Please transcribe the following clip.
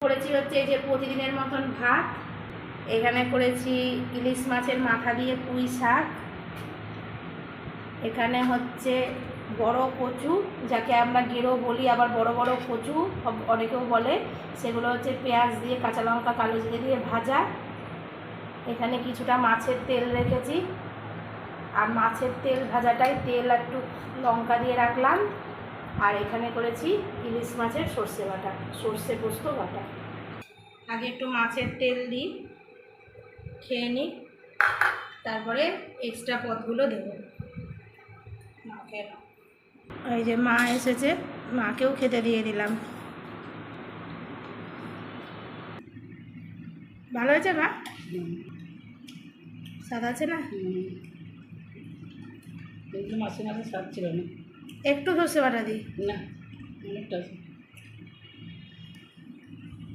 করেছি হচ্ছে এই যে প্রতিদিনের মতন ভাত, এখানে করেছি ইলিশ মাছের মাথা দিয়ে পুঁই শাক, এখানে হচ্ছে বড় কচু যাকে আমরা গেরো বলি, আবার বড় বড় কচু অনেকেও বলে, সেগুলো হচ্ছে পেঁয়াজ দিয়ে কাঁচা লঙ্কা কালো জিরে দিয়ে ভাজা। এখানে কিছুটা মাছের তেল রেখেছি, আর মাছের তেল ভাজাটাই তেল একটু লঙ্কা দিয়ে রাখলাম। আর এখানে করেছি ইলিশ মাছের সর্ষে বাটা, সর্ষে পোস্ত বাটা। আগে একটু মাছের তেল দিই, খেয়ে নিই, তারপরে এক্সট্রা পদগুলো দেবো। এই যে মা এসেছে, মাকেও খেতে দিয়ে দিলাম। ভালো হয়েছে মা? স্বাদ আছে না? মাছে মাছে স্বাদ ছিল না, একটু সর্ষে বাটা দিই না অনেকটা।